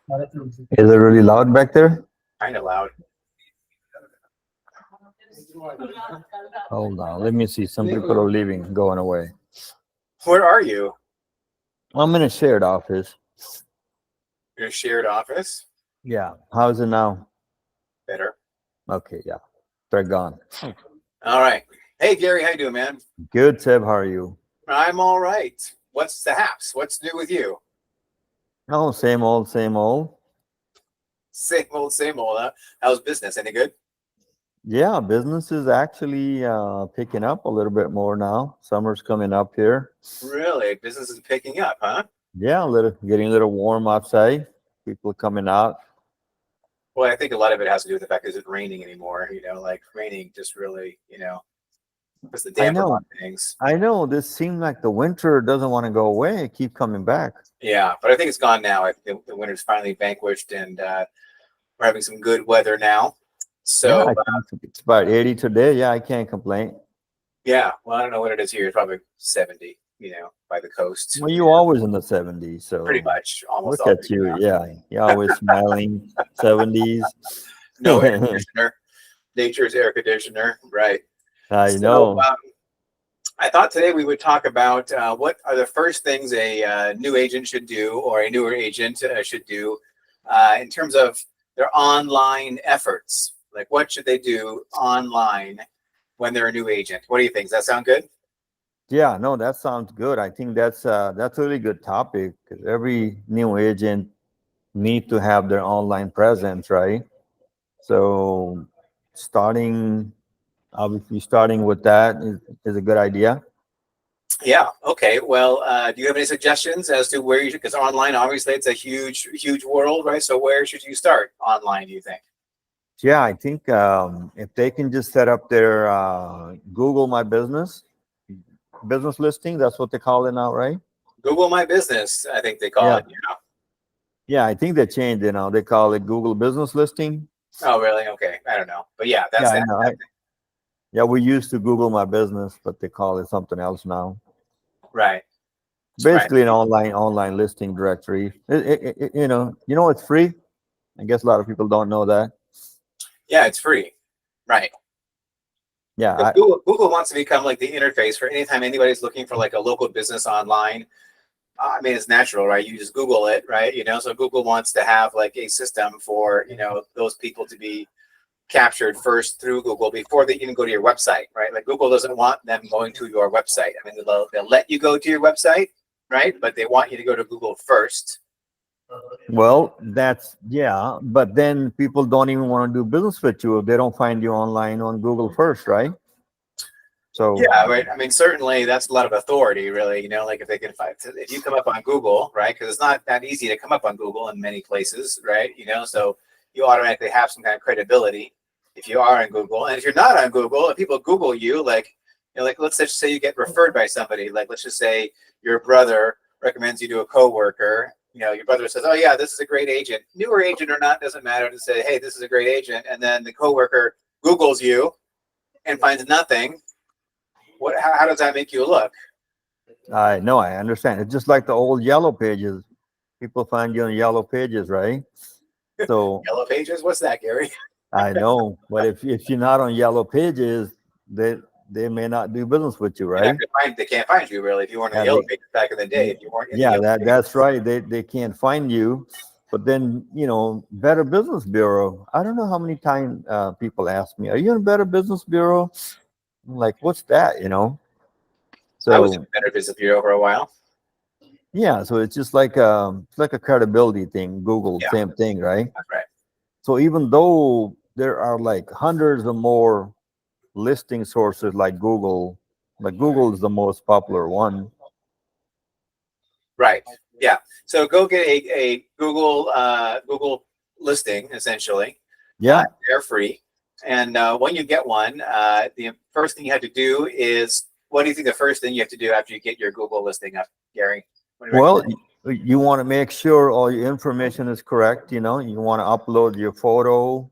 Is it really loud back there? Kind of loud. Hold on. Let me see. Some people are leaving, going away. Where are you? I'm in a shared office. Your shared office? Yeah. How's it now? Better. Okay. Yeah. They're gone. All right. Hey, Gary, how you doing, man? Good, Seb. How are you? I'm all right. What's the haps? What's new with you? Oh, same old, same old. Same old, same old. Huh? How's business? Any good? Yeah, business is actually picking up a little bit more now. Summer's coming up here. Really? Business is picking up, huh? Yeah, getting a little warm outside. People coming out. Well, I think a lot of it has to do with the fact that it's raining anymore. Like raining just really, puts the I damper know. on things. I know. This seems like the winter doesn't want to go away. It keep coming back. Yeah, but I think it's gone now. The winter's finally vanquished, and we're having some good weather now. Yeah, So, I think it's about 80 today. Yeah, I can't complain. yeah, well, I don't know what it is here. It's probably 70, by the coast. Well, you always in the 70s, Pretty so much, almost look always. at you. Yeah. Yeah, you're always smiling. 70s. No air conditioner. Nature's air conditioner, right? I So, know. I thought today we would talk about what are the first things a new agent should do or a newer agent should do in terms of their online efforts. Like, what should they do online when they're a new agent? What do you think? Does that sound good? Yeah, no, that sounds good. I think that's a really good topic because every new agent need to have their online presence, right? So starting obviously starting with that is a good idea. Yeah. Okay. Well, do you have any suggestions as to where you should? Because online, obviously, it's a huge, huge world, right? So, where should you start online? Do you think? Yeah, I think if they can just set up their Google My business listing, that's what they call it now, right? Google My Business, I think they call Yeah, it. yeah, I think they changed it now. They call it Google Business Listing. Oh, really? Okay. I don't know, but yeah, Yeah, that's I that. know. Yeah, we used to Google My Business, but they call it something else now. Right. Right. Basically, an online listing directory. It's free. I guess a lot of people don't know that. Yeah, it's free. Right. Yeah, But Google wants to become like the interface for anytime anybody's looking for like a local business online. I mean, it's natural, right? You just Google it, right? So Google wants to have like a system for, those people to be captured first through Google before they even go to your website, right? Like Google doesn't want them going to your website. I mean, they'll let you go to your website, right? But they want you to go to Google first. well, that's yeah, but then people don't even want to do business with you if they don't find you online on Google first, right? So Yeah, right. I mean, certainly that's a lot of authority, really. Like if they can find, if you come up on Google, right? Because it's not that easy to come up on Google in many places, right? So you automatically have some kind of credibility if you are on Google. And if you're not on Google, if people Google you, like let's just say you get referred by somebody, like let's just say your brother recommends you to a coworker. Your brother says, "Oh yeah, this is a great agent, newer agent or not, doesn't matter." To say, "Hey, this is a great agent," and then the coworker Googles you and finds nothing. How does that make you look? I know, I understand. It's just like the old yellow pages. People find you on yellow pages, right? So Yellow pages? What's that, Gary? I know, but if you're not on yellow pages, they they may not do business with you, You're not right? gonna find They can't find you really if you weren't in the Yeah, yellow pages back in the day. If you weren't in the yeah, yellow that's pages. right. They can't find you. But then, Better Business Bureau. I don't know how many times people ask me, "Are you in Better Business Bureau?" I'm like, "What's that?" I was in So Better Business Bureau for a while. yeah, so it's like a credibility thing. Google, Yeah, same thing, right? that's right. So even though there are like hundreds of more listing sources like Google is the most popular one. Right. Yeah. So go get a Google listing essentially. Yeah. They're free. And when you get one, the first thing you have to do is what do you think the first thing you have to do after you get your Google listing up, Gary? What do you Well, recommend? you want to make sure all your information is correct. You want to upload your photo,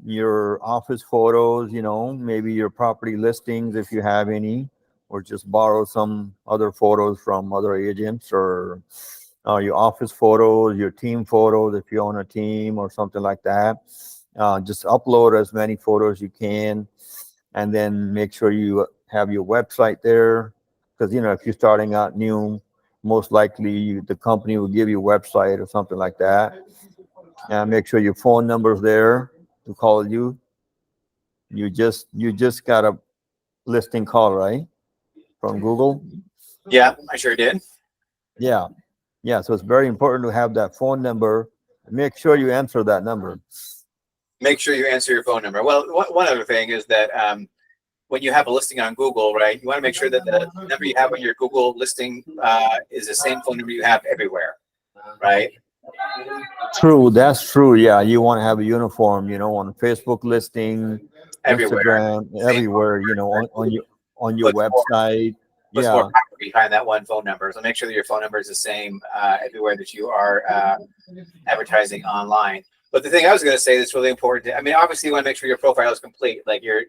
your office photos, maybe your property listings if you have any, or just borrow some other photos from other agents or your office photos, your team photos, if you're on a team or something like that. Just upload as many photos you can, and then make sure you have your website there. Because if you're starting out new, most likely the company will give you a website or something like that. And make sure your phone number's there to call you. You just got a listing call, right? From Google. Yeah, I sure did. Yeah. Yeah. So it's very important to have that phone number. Make sure you answer that number. Make sure you answer your phone number. Well, one other thing is that when you have a listing on Google, right, you want to make sure that the number you have on your Google listing is the same phone number you have everywhere, right? True, that's true. Yeah, you want to have a uniform, on Facebook listing, Everywhere. Instagram, Same everywhere, on your Puts more, website. puts Yeah, more power behind that one phone number. So make sure that your phone number is the same everywhere that you are advertising online. But the thing I was going to say that's really important, I mean, obviously you want to make sure your profile is complete, like your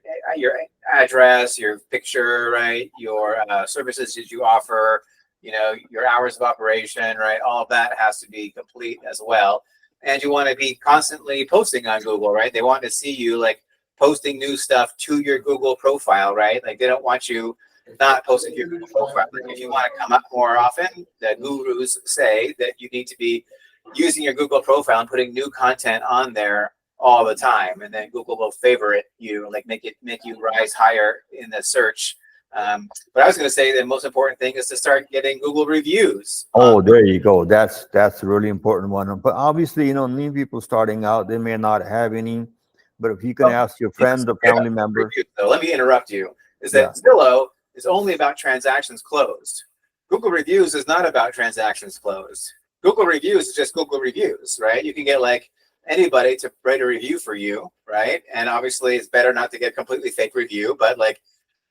address, your picture, right? Your services that you offer, your hours of operation, right? All of that has to be complete as well. And you want to be constantly posting on Google, right? They want to see you like posting new stuff to your Google profile, right? Like they don't want you not posting to your Google profile. Like if you want to come up more often, the gurus say that you need to be using your Google profile and putting new content on there all the time, and then Google will favorite you, like make you rise higher in the search. But I was going to say the most important thing is to start getting Google reviews. Oh, there you go. That's a really important one. But obviously, new people starting out, they may not have any. But if you can ask your friends or family members. So let me interrupt you. Is Yeah. that Zillow is only about transactions closed. Google reviews is not about transactions closed. Google reviews is just Google reviews, right? You can get like anybody to write a review for you, right? And obviously it's better not to get completely fake review, but like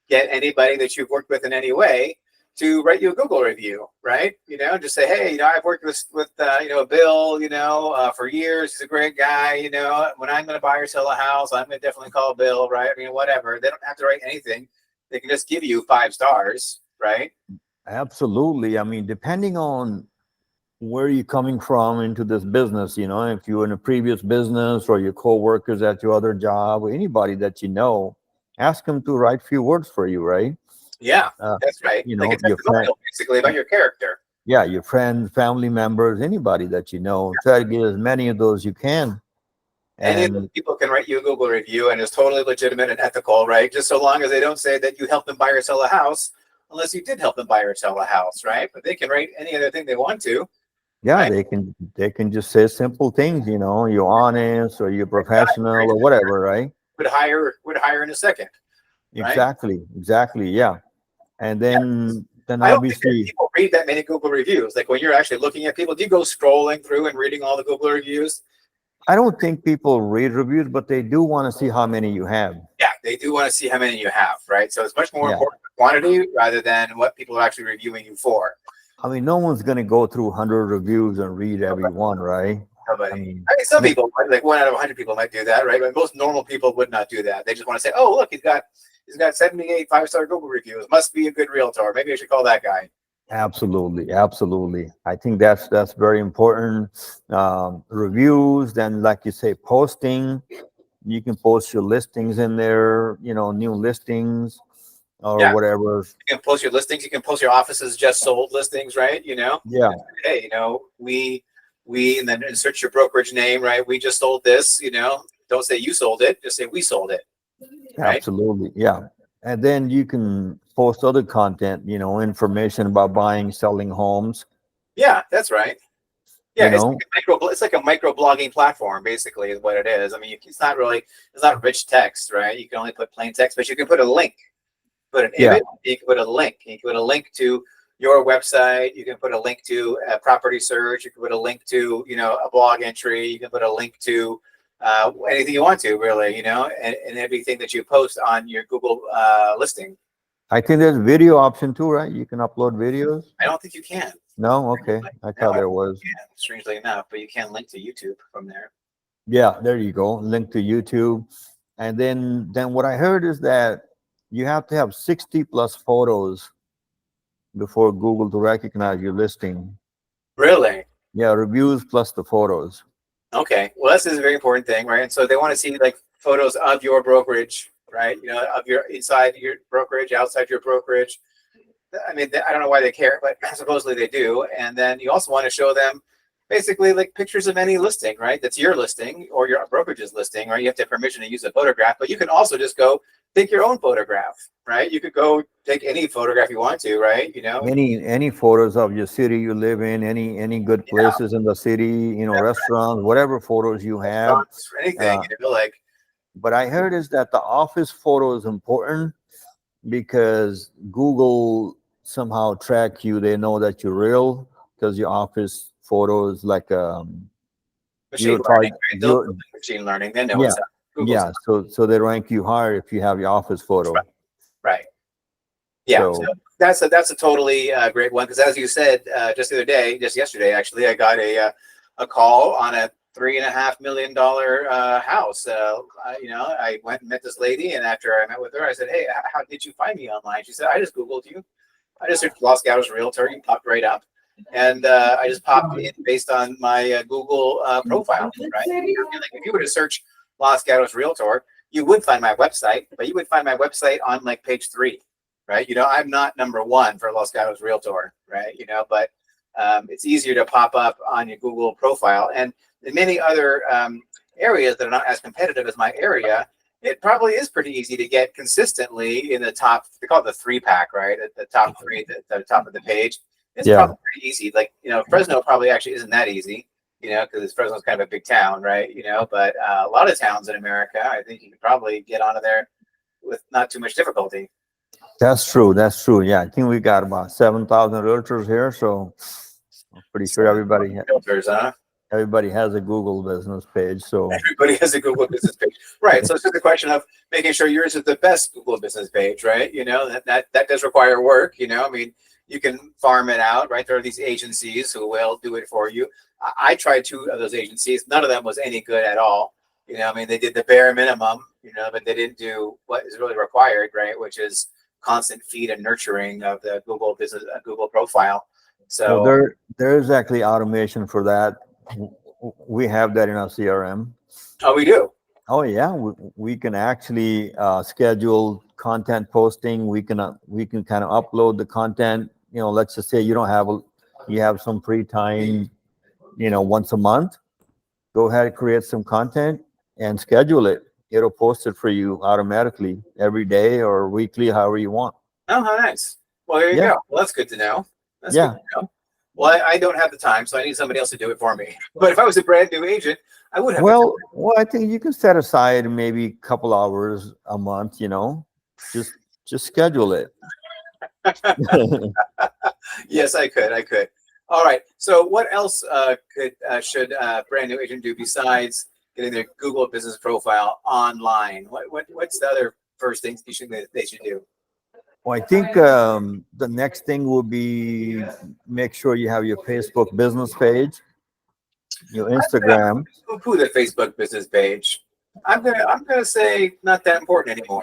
get anybody that you've worked with in any way to write you a Google review, right? Just say, hey, I've worked with Bill, for years. He's a great guy. When I'm going to buy or sell a house, I'm going to definitely call Bill, right? I mean, whatever. They don't have to write anything. They can just give you 5 stars, right? Absolutely. I mean, depending on where you're coming from into this business, if you're in a previous business or your co-workers at your other job or anybody that ask them to write few words for you, right? Yeah, that's right. Like a testimonial, basically, about your character. Yeah, your friends, family members, anybody that try to get as many of those you can. Any of those people can write you a Google review, and it's totally legitimate and ethical, right? Just so long as they don't say that you helped them buy or sell a house, unless you did help them buy or sell a house, right? But they can write any other thing they want to. Yeah, right? they can just say simple things, you're honest or you're professional or whatever, right? Would hire in a second. Right? Exactly. Yeah. And then I don't think obviously that people read that many Google reviews. Like when you're actually looking at people, do you go scrolling through and reading all the Google reviews? I don't think people read reviews, but they do want to see how many you have. Yeah, they do want to see how many you have, right? So it's much more important for quantity rather than what people are actually reviewing you for. I mean, no one's going to go through 100 reviews and read every one, right? I mean, some people, like 1 out of 100 people might do that, right? But most normal people would not do that. They just want to say, oh, look, he's got 78 5-star Google reviews. Must be a good realtor. Maybe I should call that guy. Absolutely. I think that's very important. Reviews, then like you say, posting. You can post your listings in there, new listings or whatever. You can post your listings. You can post your offices just sold listings, right? Yeah. Hey, we and then insert your brokerage name, right? We just sold this. Don't say you sold it. Just say we sold it. Right? Absolutely. Yeah. And then you can post other content, information about buying, selling homes. Yeah, that's right. Yeah, it's like a micro blogging platform, basically, is what it is. I mean, it's not rich text, right? You can only put plain text, but you can put a link, put an image, you can put a link. You can put a link to your website. You can put a link to a property search. You can put a link to, a blog entry. You can put a link to anything you want to, really, and everything that you post on your Google listing. I think there's a video option too, right? You can upload videos. I don't think you can. No, okay. I thought there was. Yeah, strangely enough, but you can link to YouTube from there. Yeah, there you go. Link to YouTube, and then what I heard is that you have to have 60 plus photos before Google to recognize your listing. Really? Yeah, reviews plus the photos. Okay, well, this is a very important thing, right? And so they want to see like photos of your brokerage, right? You know, of your inside your brokerage, outside your brokerage. I mean, I don't know why they care, but supposedly they do. And then you also want to show them basically like pictures of any listing, right? That's your listing or your brokerage's listing, right? You have to have permission to use a photograph, but you can also just go take your own photograph, right? You could go take any photograph you want to, right? You know, Any photos of your city you live in, any good yeah, places in the city, restaurants, whatever photos you have. restaurants or anything, you know, like But I heard is that the office photo is important because Google somehow track you. They know that you're real because your office photo is like machine you're learning, target. right? They'll do machine learning. They know Yeah, what's up. Google's yeah. So they rank you higher if you have your office photo. right. Yeah, so So that's a totally great one because as you said just the other day, just yesterday actually, I got a call on a $3.5 million house. You know, I went and met this lady, and after I met with her, I said, "Hey, how did you find me online?" She said, "I just Googled you. I just searched Los Gatos Realtor. You popped right up, and I just popped in based on my Google profile, right? I mean, like if you were to search Los Gatos Realtor, you would find my website, but you would find my website on like page 3, right? You know, I'm not number 1 for Los Gatos Realtor, right? You know, but it's easier to pop up on your Google profile, and in many other areas that are not as competitive as my area, it probably is pretty easy to get consistently in the top. They call it the 3-pack, right? At the top 3, the top of the page. It's yeah, probably pretty easy. Like, you know, Fresno probably actually isn't that easy, you know, because Fresno's kind of a big town, right? You know, but a lot of towns in America, I think you could probably get onto there with not too much difficulty. that's true. That's true. Yeah, I think we got about 7,000 realtors here, so I'm pretty sure So, filters, huh? everybody has a Google business page. So Everybody has a Google business page, right? So it's just a question of making sure yours is the best Google business page, right? You know, that does require work. You know, I mean, you can farm it out, right? There are these agencies who will do it for you. I tried 2 of those agencies. None of them was any good at all. You know, I mean, they did the bare minimum, you know, but they didn't do what is really required, right? Which is constant feed and nurturing of the Google business, Google profile. well, So, there's actually automation for that. We have that in our CRM. oh, we do. Oh yeah, we can actually schedule content posting. We can kind of upload the content. Let's just say you have some free time. Once a month, go ahead and create some content and schedule it. It'll post it for you automatically every day or weekly, however you want. Oh, how nice. Well, there you Yeah, go. Well, that's good to know. That's yeah. good to know. Well, I don't have the time, so I need somebody else to do it for me. But if I was a brand new agent, I would have the Well, I think you can set aside maybe a couple hours a month. Just schedule it. time. Yes, I could. I could. All right. So, what else should a brand new agent do besides getting their Google business profile online? What's the other first things they should do? Well, I think the next thing will be make sure you have your Facebook business page, your Instagram. Who the Facebook business page? I'm gonna say not that important anymore.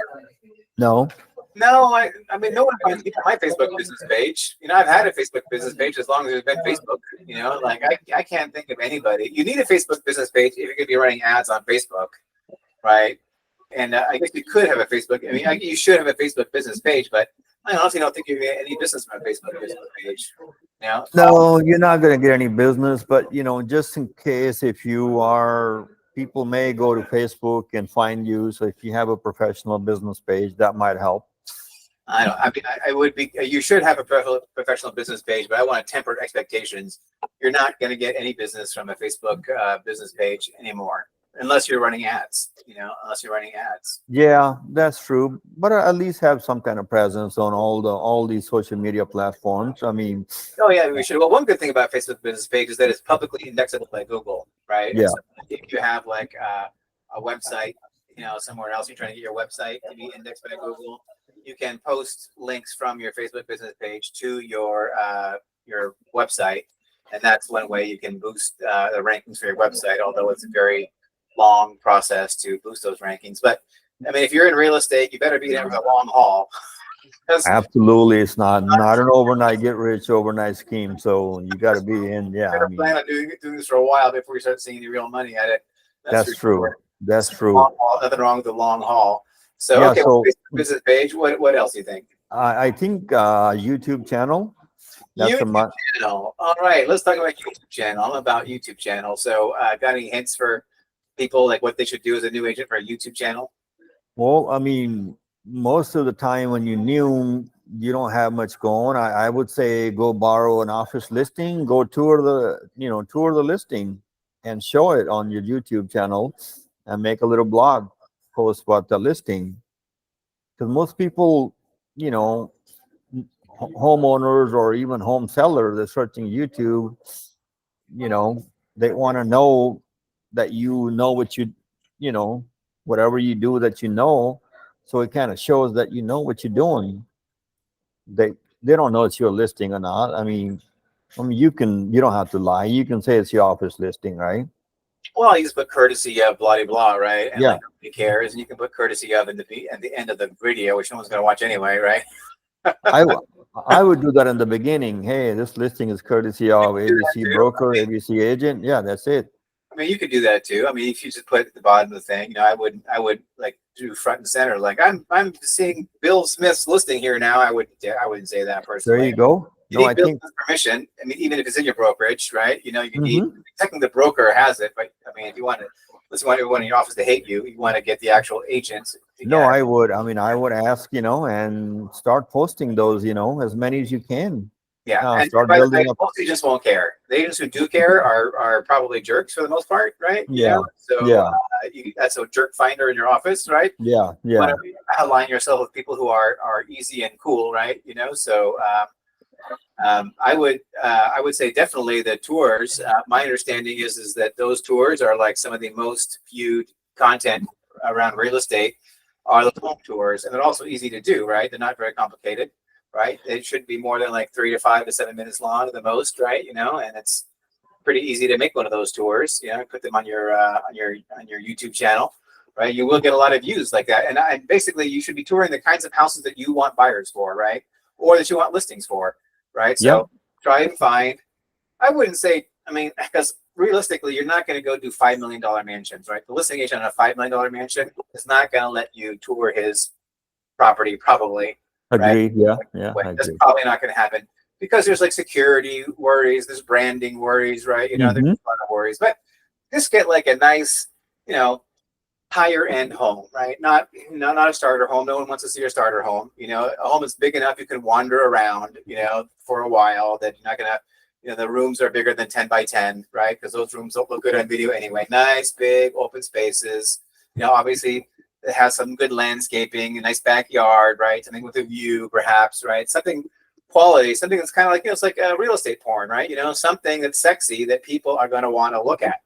No, No, I mean no one finds me on my Facebook business page. You know, I've had a Facebook business page as long as there's been Facebook. You know, like I can't think of anybody. You need a Facebook business page if you're going to be running ads on Facebook, right? And I guess you could have a Facebook. I mean, you should have a Facebook business page, but I honestly don't think you get any business from a Facebook business page. You know? no, you're not going to get any business. But just in case, if people may go to Facebook and find you. So if you have a professional business page, that might help. I don't. I mean, I would be. You should have a professional business page, but I want to temper expectations. You're not going to get any business from a Facebook business page anymore, unless you're running ads. You know, unless you're running ads. Yeah, that's true. But at least have some kind of presence on all these social media platforms. I mean, Oh yeah, we should. Well, one good thing about Facebook business page is that it's publicly indexable by Google, right? yeah, And so if you have like a website, you know, somewhere else, you're trying to get your website to be indexed by Google, you can post links from your Facebook business page to your website, and that's one way you can boost the rankings for your website. Although it's a very long process to boost those rankings, but I mean, if you're in real estate, you better be there for the long haul. Because Absolutely, it's not an overnight get rich overnight scheme. So you got to be in. Yeah, I better mean plan on doing this for a while before you start seeing any real money at it. That's for that's true. sure. That's So true. long haul, nothing wrong with the long haul. So Yeah. okay, well, So Facebook business page. What else do you think? I think YouTube channel. That's a YouTube month. channel. All right, let's talk about YouTube channel. I'm about YouTube channel. So got any hints for people like what they should do as a new agent for a YouTube channel? Well, I mean, most of the time when you new, you don't have much going. I would say go borrow an office listing, go tour the listing and show it on your YouTube channel and make a little blog post about the listing. Because most people, you know, homeowners or even home sellers, they're searching YouTube, you know, they want to know that you know what you know, whatever you do that you know. So it kind of shows that you know what you're doing. They they don't know it's your listing or not. I mean, you don't have to lie. You can say it's your office listing, right? Well, you just put courtesy of blah blah blah, right? And Yeah. like nobody cares, and you can put courtesy of at the end of the video, which no one's going to watch anyway, right? I w- I would do that in the beginning. Hey, this listing is courtesy of Do that ABC too. broker, ABC agent. Yeah, that's it. I mean, you could do that too. I mean, if you just put at the bottom of the thing, I would like do front and center. Like I'm seeing Bill Smith's listing here now. I wouldn't say that There personally. you go. You No, need I Bill think. Smith's permission. I mean, even if it's in your brokerage, right? You need Hmm. technically the broker has it, but I mean, if you want to, let's want everyone in your office to hate you, you want to get the actual agents to No, get. I would. I mean, I would ask, and start posting those, as many as you can. Yeah, and Start by the way, building up. most agents won't care. The agents who do care are probably jerks for the most part, right? Yeah, So yeah, that's a jerk finder in your office, right? yeah, Want yeah, to align yourself with people who are easy and cool, right? So I would say definitely the tours. My understanding is that those tours are like some of the most viewed content around real estate are the home tours, and they're also easy to do, right? They're not very complicated, right? It should be more than like 3 to 5 to 7 minutes long at the most, right? And it's pretty easy to make one of those tours. Put them on your YouTube channel, right? You will get a lot of views like that, and basically you should be touring the kinds of houses that you want buyers for, right? Or that you want listings for, right? yeah, So try and find. I wouldn't say. I mean, because realistically, you're not going to go do $5 million mansions, right? The listing agent on a $5 million mansion is not going to let you tour his property, probably, right? agreed. Yeah, yeah, I That's agree. probably not going to happen because there's like security worries, there's branding worries, right? There's Hmm. a lot of worries, but just get like a nice, you know, higher end home, right? Not a starter home. No one wants to see your starter home. A home is big enough you can wander around, for a while. That you're not gonna, the rooms are bigger than 10 by 10, right? Because those rooms don't look good on video anyway. Nice, big, open spaces. Obviously it has some good landscaping, a nice backyard, right? Something with a view, perhaps, right? Something quality, something that's kind of like, it's like a real estate porn, right? Something that's sexy that people are going to want to look at,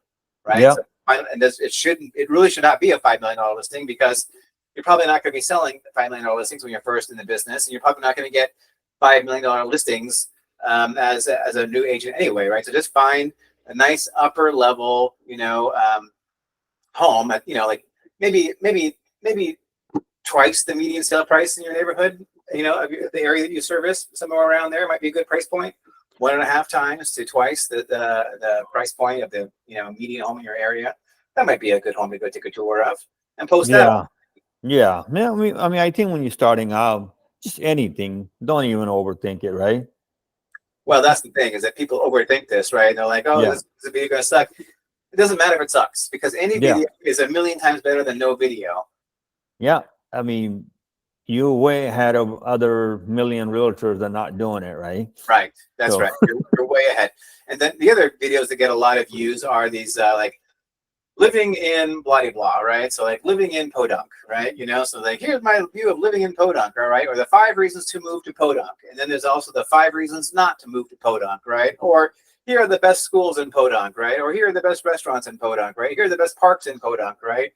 right? Yeah, So, and it really should not be a $5 million listing because you're probably not going to be selling $5 million listings when you're first in the business, and you're probably not going to get $5 million listings as a new agent anyway, right? So just find a nice upper level, home at, like maybe twice the median sale price in your neighborhood, of the area that you service, somewhere around there might be a good price point. 1.5 times to twice the price point of the median home in your area. That might be a good home to go take a tour of and post that on. yeah, yeah. Yeah, I mean, I think when you're starting out, just anything, don't even overthink it, right? Well, that's the thing is that people overthink this, right? They're like, oh, Yeah, this video gonna suck. It doesn't matter if it sucks because any yeah, video is a million times better than no video. yeah. I mean, you're way ahead of other million realtors that are not doing it, right? Right. That's So, right. You're way ahead. And then the other videos that get a lot of views are these like living in blah blah blah, right? So like living in Podunk, right? So like here's my view of living in Podunk, all right? Or the 5 reasons to move to Podunk. And then there's also the 5 reasons not to move to Podunk, right? Or here are the best schools in Podunk, right? Or here are the best restaurants in Podunk, right? Here are the best parks in Podunk, right?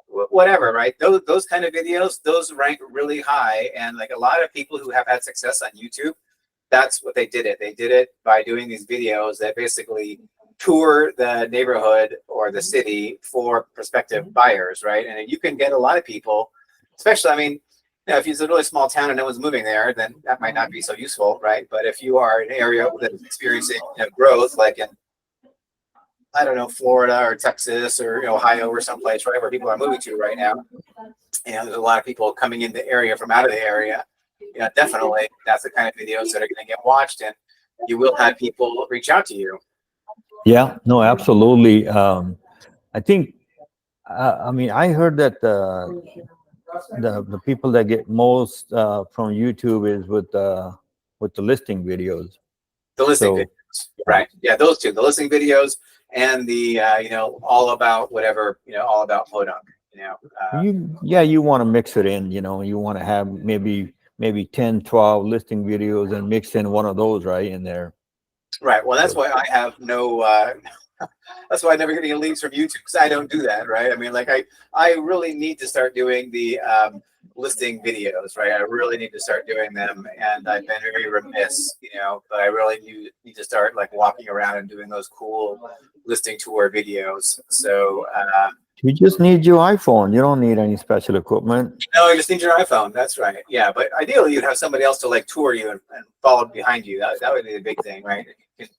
Whatever, right? Those kind of videos, those rank really high. And like a lot of people who have had success on YouTube, that's what they did it. They did it by doing these videos that basically tour the neighborhood or the city for prospective buyers, right? And you can get a lot of people, especially, I mean, Now, if it's a really small town and no one's moving there, then that might not be so useful, right? But if you are in an area that is experiencing growth, like in, I don't know, Florida or Texas or Ohio or someplace, right, where people are moving to right now, there's a lot of people coming in the area from out of the area. Definitely, that's the kind of videos that are going to get watched, and you will have people reach out to you. Yeah, no, absolutely. I think, I mean, I heard that the people that get most from YouTube is with the listing videos. The listing So, videos, right? Yeah, those two, the listing videos and the all about whatever, all about Podunk. you want to mix it in. You want to have maybe 10, 12 listing videos and mix in one of those right in there. Right. Well, that's why I have no. That's why I never get any leads from YouTube, because I don't do that. Right. I mean, like I really need to start doing the listing videos. Right. I really need to start doing them, and I've been very remiss. But I really need to start like walking around and doing those cool listing tour videos. So. You just need your iPhone. You don't need any special equipment. No, you just need your iPhone. That's right. Yeah, but ideally you'd have somebody else to like tour you and follow behind you. That would be the big thing, right? You can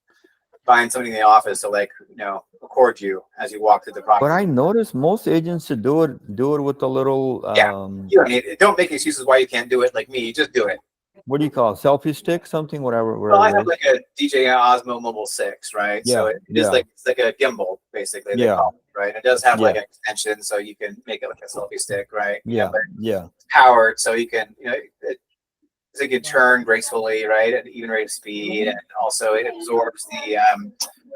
find somebody in the office to like record you as you walk through the property. But I noticed most agents should do it with a little you don't need it. Don't make excuses why you can't do it like me. Just do it. What do you call it? Selfie stick? Something, whatever. Well, I have like a DJI Osmo Mobile 6, right? Yeah, So it is like it's like a gimbal, basically. They call it, right? It does have like an extension, so you can make it like a selfie stick, right? Yeah. It's powered, so you can it can turn gracefully, right, at even rate of speed, and also it absorbs the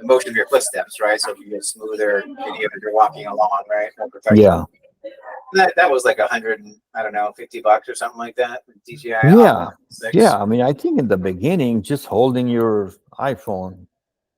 motion of your footsteps, right? So if you get smoother video as you're walking along, right? Yeah. That was like $50 or something like that. DJI. Yeah. I mean, I think in the beginning, just holding your iPhone,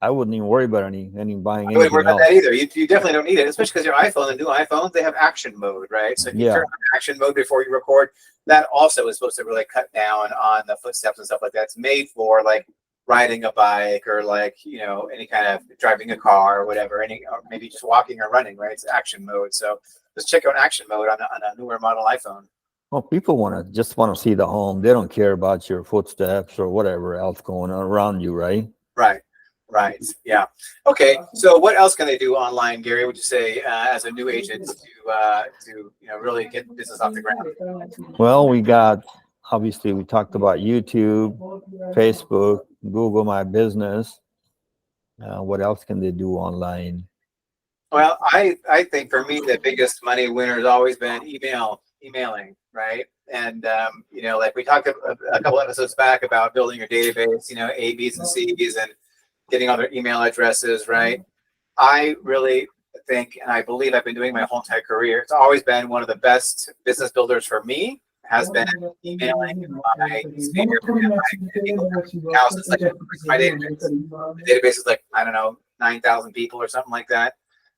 I wouldn't even worry about any buying anything else. I wouldn't worry about that either. You definitely don't need it, especially because your iPhone, the new iPhones, they have action mode, right? So if you turn on action mode before you record, that also is supposed to really cut down on the footsteps and stuff like that. It's made for like riding a bike or like any kind of driving a car or whatever, or maybe just walking or running, right? It's action mode. So just check out action mode on a newer model iPhone. Well, people want to see the home. They don't care about your footsteps or whatever else going on around you, right? Right. Yeah. Okay. So what else can they do online, Gary? Would you say as a new agent to really get business off the ground? Well, we talked about YouTube, Facebook, Google My Business. What else can they do online? Well, I think for me the biggest money winner has always been emailing, right? And like we talked a couple episodes back about building your database, A, B's, and C's, and getting all their email addresses, right? I really think, and I believe I've been doing my whole entire career, it's always been one of the best business builders for me, has been emailing my senior now since like my database. The database is like, 9,000 people or something like that.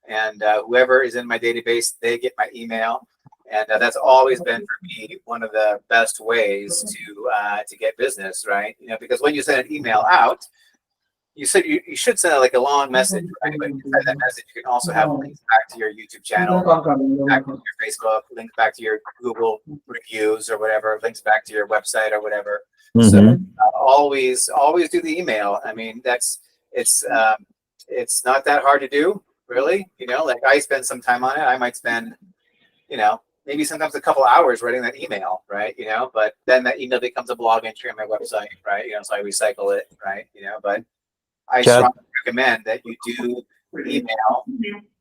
And whoever is in my database, they get my email. And that's always been for me one of the best ways to get business, right? Because when you send an email out, you said you should send like a long message, right? But inside that message, you can also have links back to your YouTube channel, back to your Facebook, links back to your Google reviews or whatever, links back to your website or whatever. Mm-hmm. So always do the email. I mean, it's not that hard to do, really. Like I spend some time on it. I might spend, maybe sometimes a couple hours writing that email, right? But then that email becomes a blog entry on my website, right? So I recycle it, right? But I strongly recommend that you do email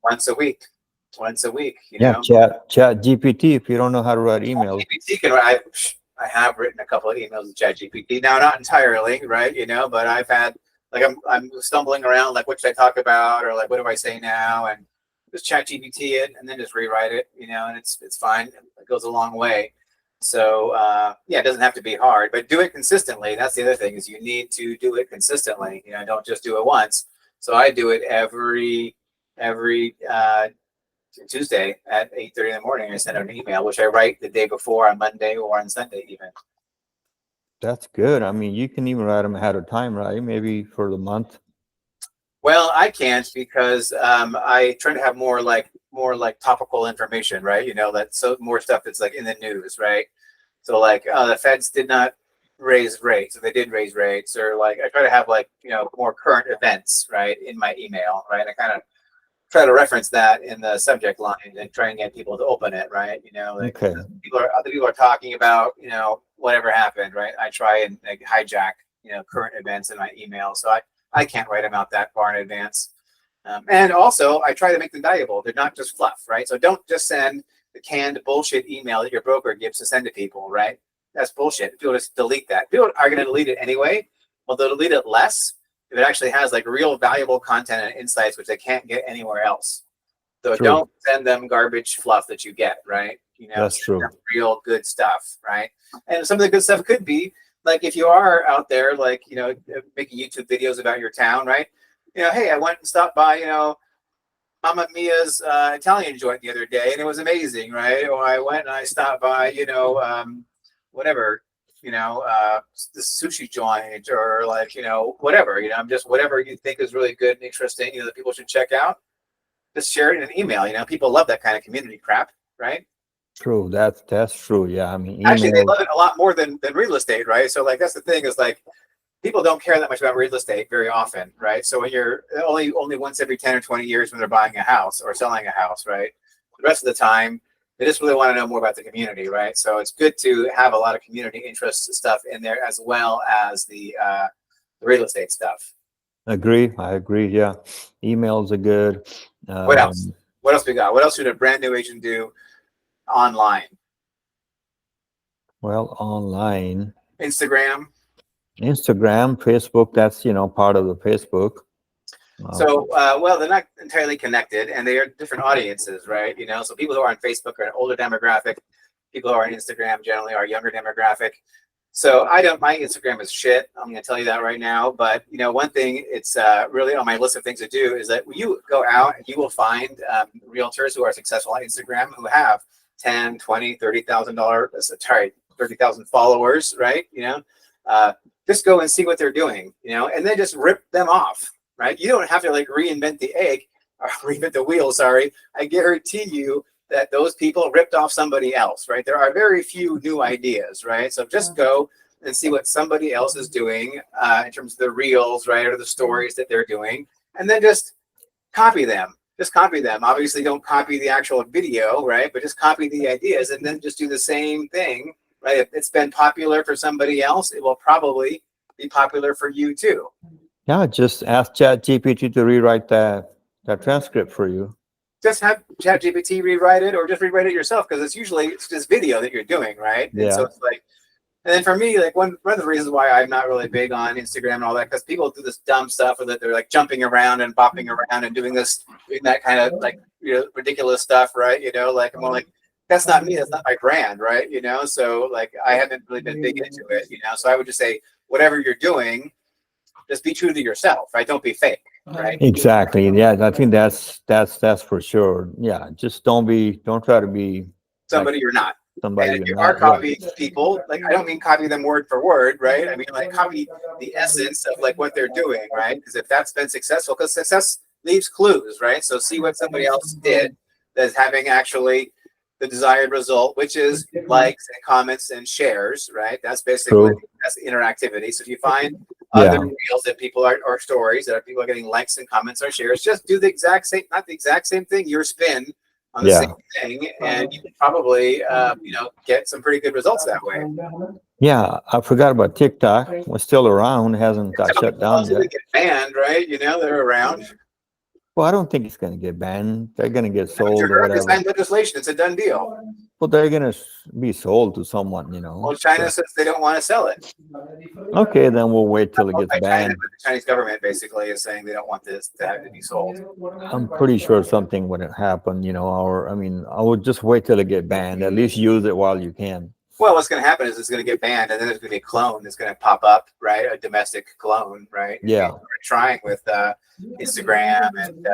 once a week. Yeah, Chat GPT. If you don't know how to write emails, GPT I have written a couple of emails with Chat GPT. Now, not entirely, right? But I've had like I'm stumbling around, like what should I talk about, or like what do I say now, and just Chat GPT it and then just rewrite it, and it's fine. It goes a long way. So it doesn't have to be hard, but do it consistently. That's the other thing, is you need to do it consistently. Don't just do it once. So I do it every Tuesday at 8:30 in the morning. I send out an email, which I write the day before on Monday or on Sunday even. That's good. I mean, you can even write them ahead of time, right? Maybe for the month. Well, I can't because I try to have more like topical information, right? More stuff that's like in the news, right? So like, the feds did not raise rates, or they did raise rates, or like I try to have like, more current events, right, in my email, right? I kind of try to reference that in the subject line and try and get people to open it, right? Like Okay. other people are talking about, whatever happened, right? I try and like hijack, current events in my email. So I can't write them out that far in advance. And also I try to make them valuable. They're not just fluff, right? So don't just send the canned bullshit email that your broker gives to send to people, right? That's bullshit. People just delete that. People are going to delete it anyway. Well, they'll delete it less if it actually has like real valuable content and insights, which they can't get anywhere else. So True. don't send them garbage fluff that you get, right? That's send true. them real good stuff, right? And some of the good stuff could be like if you are out there, like, making YouTube videos about your town, right? Hey, I went and stopped by, Mamma Mia's Italian joint the other day, and it was amazing, right? Or I went and I stopped by, whatever, the sushi joint, or like, whatever, I'm just whatever you think is really good and interesting, that people should check out. Just share it in an email. People love that kind of community crap, right? True. That's true. Yeah. I mean, Actually, they email. love it a lot more than real estate, right? So like that's the thing is like people don't care that much about real estate very often, right? So when you're only once every 10 or 20 years when they're buying a house or selling a house, right? The rest of the time, they just really want to know more about the community, right? So it's good to have a lot of community interest stuff in there as well as the real estate stuff. Agree. I agree. Yeah. Emails are good. What else? What else we got? What else should a brand new agent do online? Well, online, Instagram. Instagram, Facebook, that's, part of the Facebook. So, well, they're not entirely connected, and they are different audiences, right? So people who are on Facebook are an older demographic. People who are on Instagram generally are a younger demographic. So my Instagram is shit. I'm going to tell you that right now. But, one thing it's really on my list of things to do is that when you go out and you will find realtors who are successful on Instagram who have 10, 20, $30,000, 30,000 followers, right? Just go and see what they're doing, and then just rip them off. Right? You don't have to like reinvent the egg or reinvent the wheel. Sorry. I guarantee you that those people ripped off somebody else, right? There are very few new ideas, right? So just go and see what somebody else is doing in terms of the reels, right? Or the stories that they're doing, and then just copy them. Just copy them. Obviously don't copy the actual video, right? But just copy the ideas and then just do the same thing, right? If it's been popular for somebody else, it will probably be popular for you too. Yeah, just ask ChatGPT to rewrite that transcript for you. Just have ChatGPT rewrite it, or just rewrite it yourself, because it's just video that you're doing, right? Yeah. And so it's like, and then for me, like one of the reasons why I'm not really big on Instagram and all that, because people do this dumb stuff with it. They're like jumping around and bopping around and doing that kind of like ridiculous stuff, right? Like I'm like, that's not me. That's not my brand, right? So like I haven't really been big into it, So I would just say whatever you're doing, just be true to yourself, right? Don't be fake, right? Exactly. Yeah, I think that's for sure. Yeah, just don't try to be somebody you're not. somebody And if you're you are not. copying people, like I don't mean copy them word for word, right? I mean like copy the essence of like what they're doing, right? Because if that's been successful, because success leaves clues, right? So see what somebody else did that's having actually the desired result, which is likes and comments and shares, right? That's basically that's the interactivity. So if you find other reels that people are, or stories that people are getting likes and comments or shares, just do the exact same, not the exact same thing, your spin on the same thing, and you can probably get some pretty good results that way. Yeah, I forgot about TikTok. We're still around, hasn't got shut down yet. They get banned, right? They're around. Well, I don't think it's going to get banned. They're going to get sold or whatever. Signed legislation. It's a done deal. Well, they're going to be sold to someone, Well, China says they don't want to sell it. Okay, then we'll wait till it gets banned. The Chinese government basically is saying they don't want this to have to be sold. I'm pretty sure something wouldn't happen, I would just wait till it get banned. At least use it while you can. Well, what's going to happen is it's going to get banned, and then there's going to be a clone that's going to pop up, right? A domestic clone, right? Yeah. We're trying with Instagram and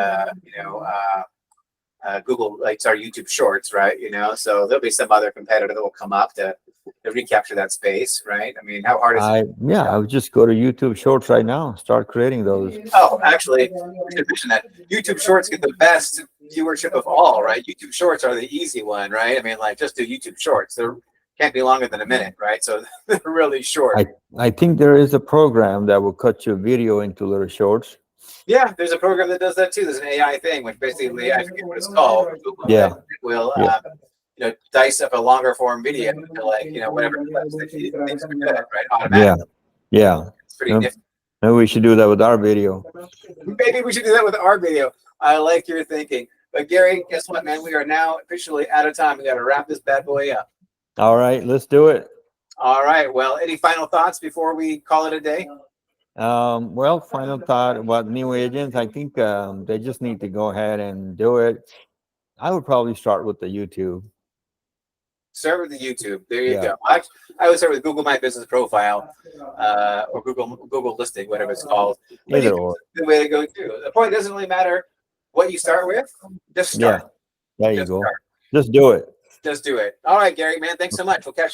Google, like our YouTube Shorts, right? So there'll be some other competitor that will come up to recapture that space, right? I mean, how hard is it? Yeah, I would just go to YouTube Shorts right now, start creating those. Oh, actually, I should mention that YouTube Shorts get the best viewership of all, right? YouTube Shorts are the easy one, right? I mean, like just do YouTube Shorts. can't be longer than a minute, right? So they're really short. I think there is a program that will cut your video into little shorts. Yeah, there's a program that does that too. There's an AI thing, which basically, I forget what it's called. Google Yeah. it will, Yeah. dice up a longer form video to like, whatever clips that you think are good, right? Automatically. Yeah. It's pretty Yep. nifty. Maybe we should do that with our video. Maybe we should do that with our video. I like your thinking. But Gary, guess what, man? We are now officially out of time. We got to wrap this bad boy up. All right, let's do it. All right. Well, any final thoughts before we call it a day? Well, final thought about new agents. I think they just need to go ahead and do it. I would probably start with the YouTube. Start with the YouTube. There you Yeah. go. I would start with Google My Business Profile, or Google Listing, whatever it's called. But Either YouTube's or. the way to go too. The point doesn't really matter what you start with. Just start. Yeah. There you Just go. start. Just do it. Just do it. All right, Gary, man. Thanks so much. We'll catch you.